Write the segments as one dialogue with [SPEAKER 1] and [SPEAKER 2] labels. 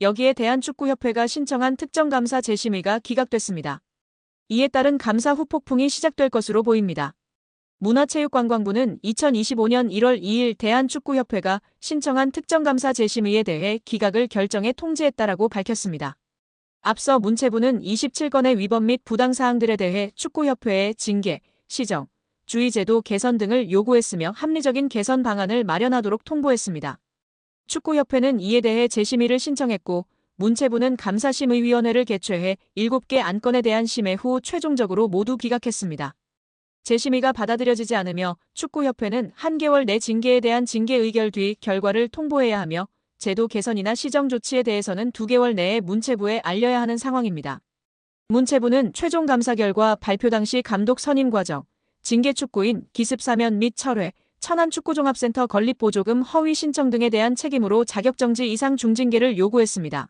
[SPEAKER 1] 여기에 대한축구협회가 신청한 특정감사 재심의가 기각됐습니다. 이에 따른 감사 후폭풍이 시작될 것으로 보입니다. 문화체육관광부는 2025년 1월 2일 대한축구협회가 신청한 특정감사 재심의에 대해 기각을 결정해 통지했다라고 밝혔습니다. 앞서 문체부는 27건의 위법 및 부당사항들에 대해 축구협회에 징계, 시정, 주의제도 개선 등을 요구했으며 합리적인 개선 방안을 마련하도록 통보했습니다. 축구협회는 이에 대해 재심의를 신청했고 문체부는 감사심의위원회를 개최해 7개 안건에 대한 심의 후 최종적으로 모두 기각했습니다. 재심의가 받아들여지지 않으며 축구협회는 한 개월 내 징계에 대한 징계 의결 뒤 결과를 통보해야 하며 제도 개선이나 시정 조치에 대해서는 2개월 내에 문체부에 알려야 하는 상황입니다. 문체부는 최종 감사 결과 발표 당시 감독 선임 과정, 징계 축구인 기습 사면 및 철회, 천안축구종합센터 건립보조금 허위 신청 등에 대한 책임으로 자격정지 이상 중징계를 요구했습니다.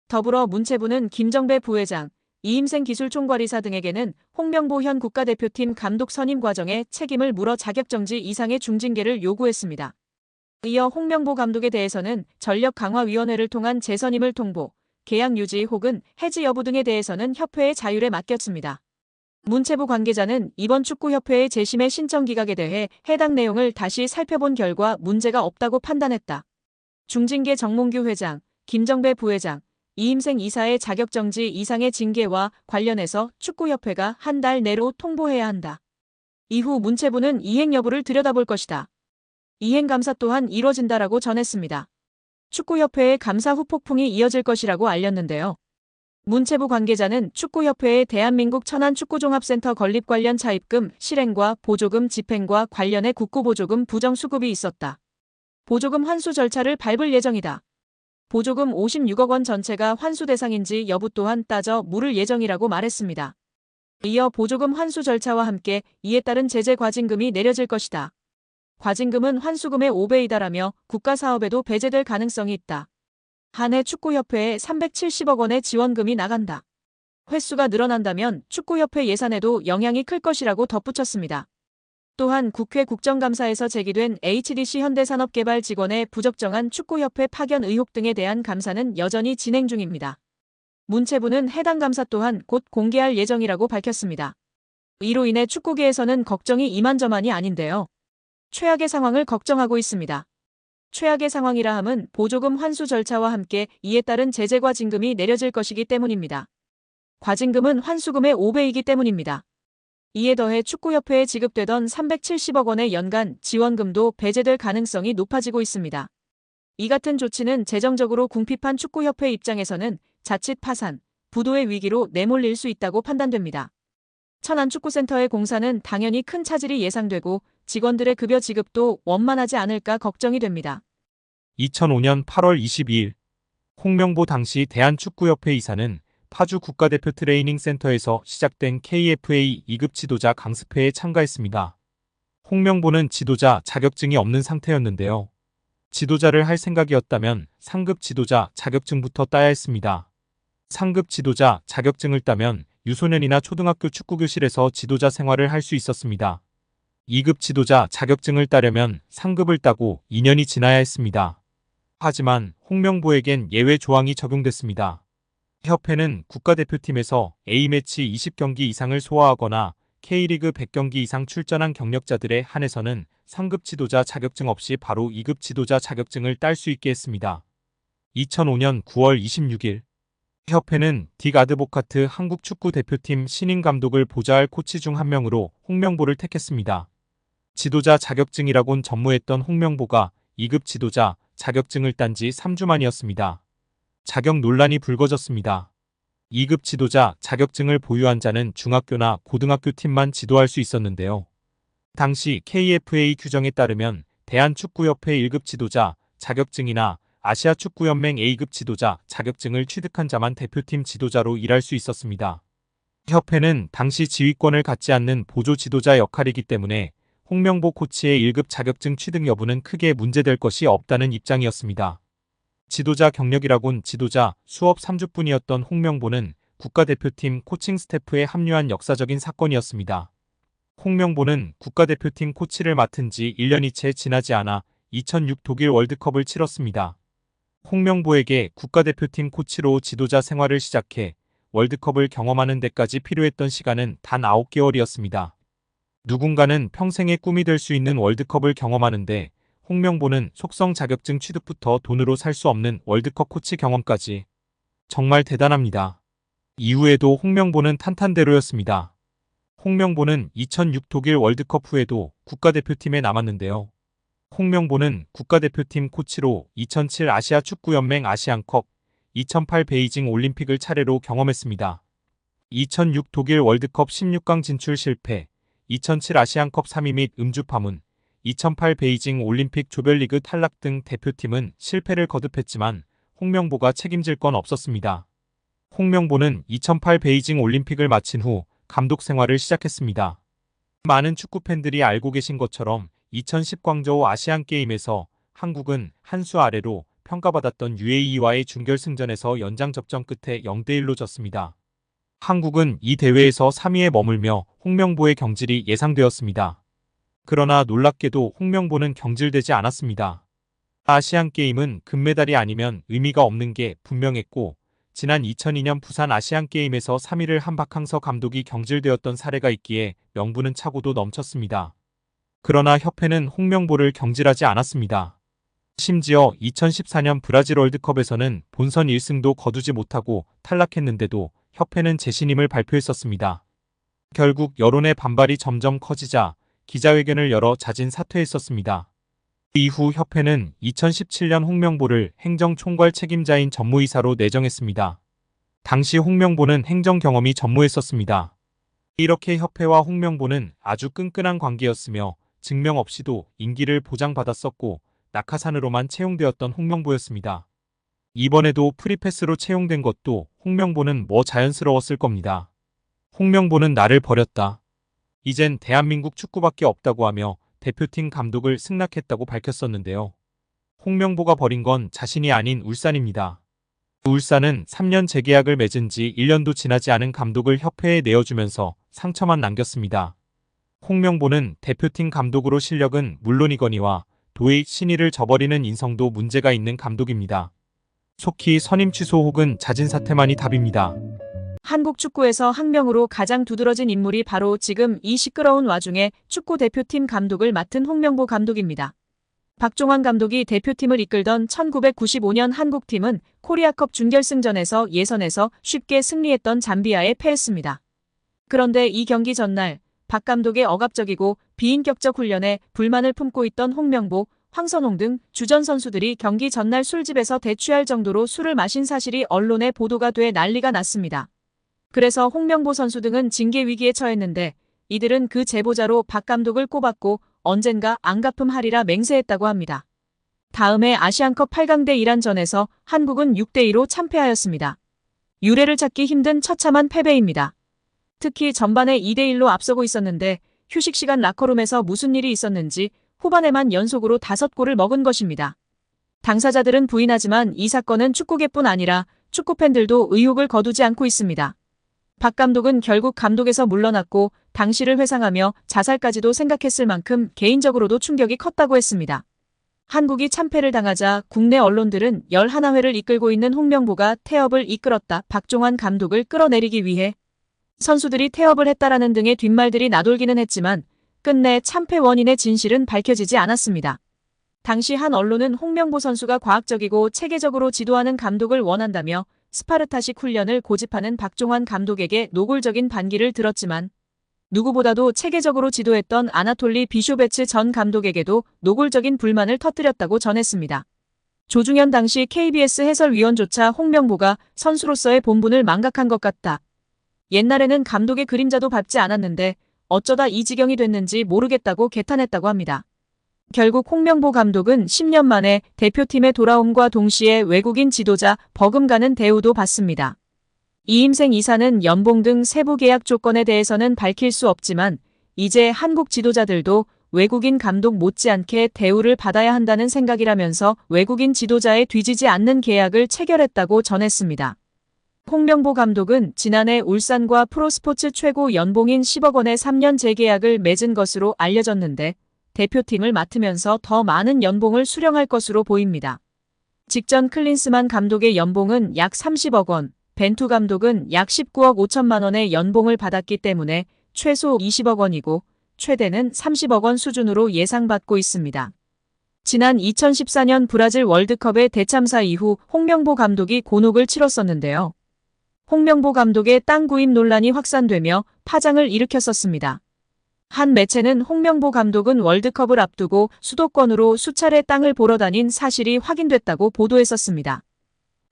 [SPEAKER 1] 더불어 문체부는 김정배 부회장, 이임생 기술총괄이사 등에게는 홍명보 현 국가대표팀 감독 선임 과정에 책임을 물어 자격정지 이상의 중징계를 요구했습니다. 이어 홍명보 감독에 대해서는 전력강화위원회를 통한 재선임을 통보, 계약 유지 혹은 해지 여부 등에 대해서는 협회의 자율에 맡겼습니다. 문체부 관계자는 이번 축구협회의 재심의 신청 기각에 대해 해당 내용을 다시 살펴본 결과 문제가 없다고 판단했다. 중징계 정몽규 회장, 김정배 부회장, 이임생 이사의 자격정지 이상의 징계와 관련해서 축구협회가 한 달 내로 통보해야 한다. 이후 문체부는 이행 여부를 들여다볼 것이다. 이행 감사 또한 이뤄진다라고 전했습니다. 축구협회의 감사 후폭풍이 이어질 것이라고 알렸는데요. 문체부 관계자는 축구협회의 대한민국 천안축구종합센터 건립 관련 차입금 실행과 보조금 집행과 관련해 국고보조금 부정수급이 있었다. 보조금 환수 절차를 밟을 예정이다. 보조금 56억 원 전체가 환수 대상인지 여부 또한 따져 물을 예정이라고 말했습니다. 이어 보조금 환수 절차와 함께 이에 따른 제재 과징금이 내려질 것이다. 과징금은 환수금의 5배이다라며 국가사업에도 배제될 가능성이 있다. 한 해 축구협회에 370억 원의 지원금이 나간다. 횟수가 늘어난다면 축구협회 예산에도 영향이 클 것이라고 덧붙였습니다. 또한 국회 국정감사에서 제기된 HDC 현대산업개발 직원의 부적정한 축구협회 파견 의혹 등에 대한 감사는 여전히 진행 중입니다. 문체부는 해당 감사 또한 곧 공개할 예정이라고 밝혔습니다. 이로 인해 축구계에서는 걱정이 이만저만이 아닌데요. 최악의 상황을 걱정하고 있습니다. 최악의 상황이라 함은 보조금 환수 절차와 함께 이에 따른 제재 과징금이 내려질 것이기 때문입니다. 과징금은 환수금의 5배이기 때문입니다. 이에 더해 축구협회에 지급되던 370억 원의 연간 지원금도 배제될 가능성이 높아지고 있습니다. 이 같은 조치는 재정적으로 궁핍한 축구협회 입장에서는 자칫 파산, 부도의 위기로 내몰릴 수 있다고 판단됩니다. 천안축구센터의 공사는 당연히 큰 차질이 예상되고 직원들의 급여 지급도 원만하지 않을까 걱정이 됩니다.
[SPEAKER 2] 2005년 8월 22일 홍명보 당시 대한축구협회 이사는 파주 국가대표 트레이닝센터에서 시작된 KFA 2급 지도자 강습회에 참가했습니다. 홍명보는 지도자 자격증이 없는 상태였는데요. 지도자를 할 생각이었다면 상급 지도자 자격증부터 따야 했습니다. 상급 지도자 자격증을 따면 유소년이나 초등학교 축구교실에서 지도자 생활을 할 수 있었습니다. 2급 지도자 자격증을 따려면 상급을 따고 2년이 지나야 했습니다. 하지만 홍명보에겐 예외 조항이 적용됐습니다. 협회는 국가대표팀에서 A매치 20경기 이상을 소화하거나 K리그 100경기 이상 출전한 경력자들에 한해서는 상급 지도자 자격증 없이 바로 2급 지도자 자격증을 딸 수 있게 했습니다. 2005년 9월 26일 협회는 딕 아드보카트 한국 축구 대표팀 신인 감독을 보좌할 코치 중 한 명으로 홍명보를 택했습니다. 지도자 자격증이라곤 전무했던 홍명보가 2급 지도자 자격증을 딴 지 3주 만이었습니다. 자격 논란이 불거졌습니다. 2급 지도자 자격증을 보유한 자는 중학교나 고등학교 팀만 지도할 수 있었는데요. 당시 KFA 규정에 따르면 대한축구협회 1급 지도자 자격증이나 아시아축구연맹 A급 지도자 자격증을 취득한 자만 대표팀 지도자로 일할 수 있었습니다. 협회는 당시 지휘권을 갖지 않는 보조 지도자 역할이기 때문에 홍명보 코치의 1급 자격증 취득 여부는 크게 문제될 것이 없다는 입장이었습니다. 지도자 경력이라곤 지도자 수업 3주뿐이었던 홍명보는 국가대표팀 코칭 스태프에 합류한 역사적인 사건이었습니다. 홍명보는 국가대표팀 코치를 맡은 지 1년이 채 지나지 않아 2006 독일 월드컵을 치렀습니다. 홍명보에게 국가대표팀 코치로 지도자 생활을 시작해 월드컵을 경험하는 데까지 필요했던 시간은 단 9개월이었습니다. 누군가는 평생의 꿈이 될 수 있는 월드컵을 경험하는데 홍명보는 속성 자격증 취득부터 돈으로 살 수 없는 월드컵 코치 경험까지. 정말 대단합니다. 이후에도 홍명보는 탄탄대로였습니다. 홍명보는 2006 독일 월드컵 후에도 국가대표팀에 남았는데요. 홍명보는 국가대표팀 코치로 2007 아시아 축구연맹 아시안컵, 2008 베이징 올림픽을 차례로 경험했습니다. 2006 독일 월드컵 16강 진출 실패, 2007 아시안컵 3위 및 음주 파문, 2008 베이징 올림픽 조별리그 탈락 등 대표팀은 실패를 거듭했지만 홍명보가 책임질 건 없었습니다. 홍명보는 2008 베이징 올림픽을 마친 후 감독 생활을 시작했습니다. 많은 축구 팬들이 알고 계신 것처럼 2010 광저우 아시안게임에서 한국은 한 수 아래로 평가받았던 UAE와의 준결승전에서 연장 접전 끝에 0대1로 졌습니다. 한국은 이 대회에서 3위에 머물며 홍명보의 경질이 예상되었습니다. 그러나 놀랍게도 홍명보는 경질되지 않았습니다. 아시안게임은 금메달이 아니면 의미가 없는 게 분명했고 지난 2002년 부산 아시안게임에서 3위를 한 박항서 감독이 경질되었던 사례가 있기에 명분은 차고도 넘쳤습니다. 그러나 협회는 홍명보를 경질하지 않았습니다. 심지어 2014년 브라질 월드컵에서는 본선 1승도 거두지 못하고 탈락했는데도 협회는 재신임을 발표했었습니다. 결국 여론의 반발이 점점 커지자 기자회견을 열어 자진 사퇴했었습니다. 이후 협회는 2017년 홍명보를 행정총괄 책임자인 전무이사로 내정했습니다. 당시 홍명보는 행정 경험이 전무했었습니다. 이렇게 협회와 홍명보는 아주 끈끈한 관계였으며 증명 없이도 임기를 보장받았었고 낙하산으로만 채용되었던 홍명보였습니다. 이번에도 프리패스로 채용된 것도 홍명보는 뭐 자연스러웠을 겁니다. 홍명보는 나를 버렸다. 이젠 대한민국 축구밖에 없다고 하며 대표팀 감독을 승낙했다고 밝혔었는데요. 홍명보가 버린 건 자신이 아닌 울산입니다. 울산은 3년 재계약을 맺은 지 1년도 지나지 않은 감독을 협회에 내어주면서 상처만 남겼습니다. 홍명보는 대표팀 감독으로 실력은 물론이거니와 도의 신의를 저버리는 인성도 문제가 있는 감독입니다. 속히 선임 취소 혹은 자진 사퇴만이 답입니다.
[SPEAKER 1] 한국 축구에서 학명으로 가장 두드러진 인물이 바로 지금 이 시끄러운 와중에 축구 대표팀 감독을 맡은 홍명보 감독입니다. 박종환 감독이 대표팀을 이끌던 1995년 한국팀은 코리아컵 준결승전에서 예선에서 쉽게 승리했던 잠비아에 패했습니다. 그런데 이 경기 전날 박 감독의 억압적이고 비인격적 훈련에 불만을 품고 있던 홍명보, 황선홍 등 주전 선수들이 경기 전날 술집에서 대취할 정도로 술을 마신 사실이 언론에 보도가 돼 난리가 났습니다. 그래서 홍명보 선수 등은 징계 위기에 처했는데 이들은 그 제보자로 박 감독을 꼽았고 언젠가 안갚음하리라 맹세했다고 합니다. 다음해 아시안컵 8강대 이란전에서 한국은 6대2로 참패하였습니다. 유례를 찾기 힘든 처참한 패배입니다. 특히 전반에 2대1로 앞서고 있었는데 휴식 시간 라커룸에서 무슨 일이 있었는지 후반에만 연속으로 5골을 먹은 것입니다. 당사자들은 부인하지만 이 사건은 축구계뿐 아니라 축구팬들도 의혹을 거두지 않고 있습니다. 박 감독은 결국 감독에서 물러났고 당시를 회상하며 자살까지도 생각했을 만큼 개인적으로도 충격이 컸다고 했습니다. 한국이 참패를 당하자 국내 언론들은 11회를 이끌고 있는 홍명보가 태업을 이끌었다. 박종환 감독을 끌어내리기 위해 선수들이 태업을 했다라는 등의 뒷말들이 나돌기는 했지만 끝내 참패 원인의 진실은 밝혀지지 않았습니다. 당시 한 언론은 홍명보 선수가 과학적이고 체계적으로 지도하는 감독을 원한다며 스파르타식 훈련을 고집하는 박종환 감독에게 노골적인 반기를 들었지만 누구보다도 체계적으로 지도했던 아나톨리 비쇼베츠 전 감독에게도 노골적인 불만을 터뜨렸다고 전했습니다. 조중현 당시 KBS 해설위원조차 홍명보가 선수로서의 본분을 망각한 것 같다. 옛날에는 감독의 그림자도 밟지 않았는데 어쩌다 이 지경이 됐는지 모르겠다고 개탄했다고 합니다. 결국 홍명보 감독은 10년 만에 대표팀에 돌아옴과 동시에 외국인 지도자 버금가는 대우도 받습니다. 이임생 이사는 연봉 등 세부 계약 조건에 대해서는 밝힐 수 없지만 이제 한국 지도자들도 외국인 감독 못지않게 대우를 받아야 한다는 생각이라면서 외국인 지도자에 뒤지지 않는 계약을 체결했다고 전했습니다. 홍명보 감독은 지난해 울산과 프로스포츠 최고 연봉인 10억 원의 3년 재계약을 맺은 것으로 알려졌는데 대표팀을 맡으면서 더 많은 연봉을 수령할 것으로 보입니다. 직전 클린스만 감독의 연봉은 약 30억 원, 벤투 감독은 약 19억 5천만 원의 연봉을 받았기 때문에 최소 20억 원이고 최대는 30억 원 수준으로 예상받고 있습니다. 지난 2014년 브라질 월드컵의 대참사 이후 홍명보 감독이 곤혹을 치렀었는데요. 홍명보 감독의 땅 구입 논란이 확산되며 파장을 일으켰었습니다. 한 매체는 홍명보 감독은 월드컵을 앞두고 수도권으로 수차례 땅을 보러 다닌 사실이 확인됐다고 보도했었습니다.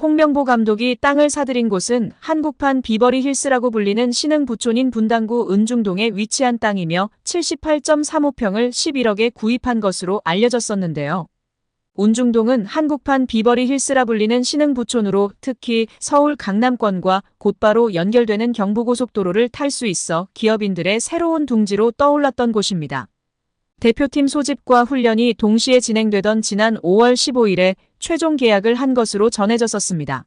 [SPEAKER 1] 홍명보 감독이 땅을 사들인 곳은 한국판 비버리 힐스라고 불리는 신흥 부촌인 분당구 은중동에 위치한 땅이며 78.35평을 11억에 구입한 것으로 알려졌었는데요. 운중동은 한국판 비버리 힐스라 불리는 신흥 부촌으로 특히 서울 강남권과 곧바로 연결되는 경부고속도로를 탈 수 있어 기업인들의 새로운 둥지로 떠올랐던 곳입니다. 대표팀 소집과 훈련이 동시에 진행되던 지난 5월 15일에 최종 계약을 한 것으로 전해졌었습니다.